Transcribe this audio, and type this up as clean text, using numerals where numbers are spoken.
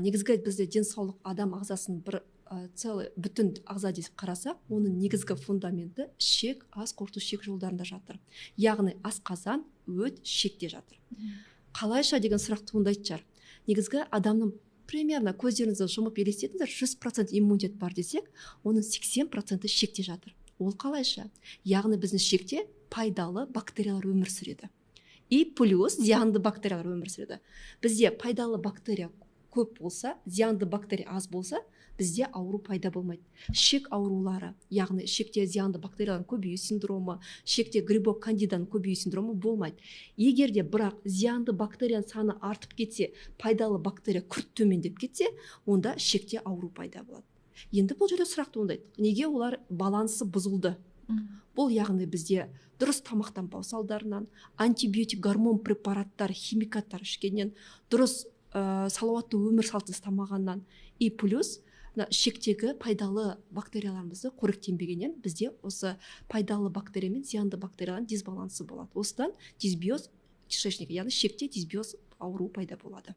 Негізгі бізде денсаулық адам ағзасын бір целый бүтін ағза деп қарасақ, оның негізгі фундаменті ішек, ас қорыту ішек жолдарында жатыр. Яғни асқазан, өт, ішекте жатыр. Қалайша деген сұрақ туындайтын шығар. Негізгі адамның примерно көздеріңізді жұмып елестетіңіздер, 100% иммунитет бар десек, оның 80% ішекте жатыр. Ол қалайша? Яғни біздің ішекте пайдалы бактериялар өмір сүреді. И плюс зиянды бактериялар өмір сүреді. Бізде пайдалы бактерия көп болса, зиянды бактерия аз болса, бізде ауру пайда болмайды. Ішек аурулары, яғни ішекте зиянды бактериялардың көбею синдромы, ішекте грибок кандиданың көбею синдромы болмайды. Егер де бірақ зиянды бактерияның саны артып кетсе, пайдалы бактерия күрт төмендеп кетсе, онда ішекте ауру пайда болады. Енді бұл жерде сұрақ туындайды. Неге олар балансы бұзылды? Бұл яғни бізде дұрыс тамақтанбау салдарынан, антибиотик гормон препараттар, химикаттар ішкеннен, дұрыс салауатты өмір салтын ұстамағаннан, и плюс ішектегі пайдалы бактерияларымызды қоректенбегеннен бізде осы пайдалы бактерия мен зиянды бактериялардың дисбалансы болады. Осыдан дисбиоз кишечника, яғни ішекте дисбиоз ауру пайда болады.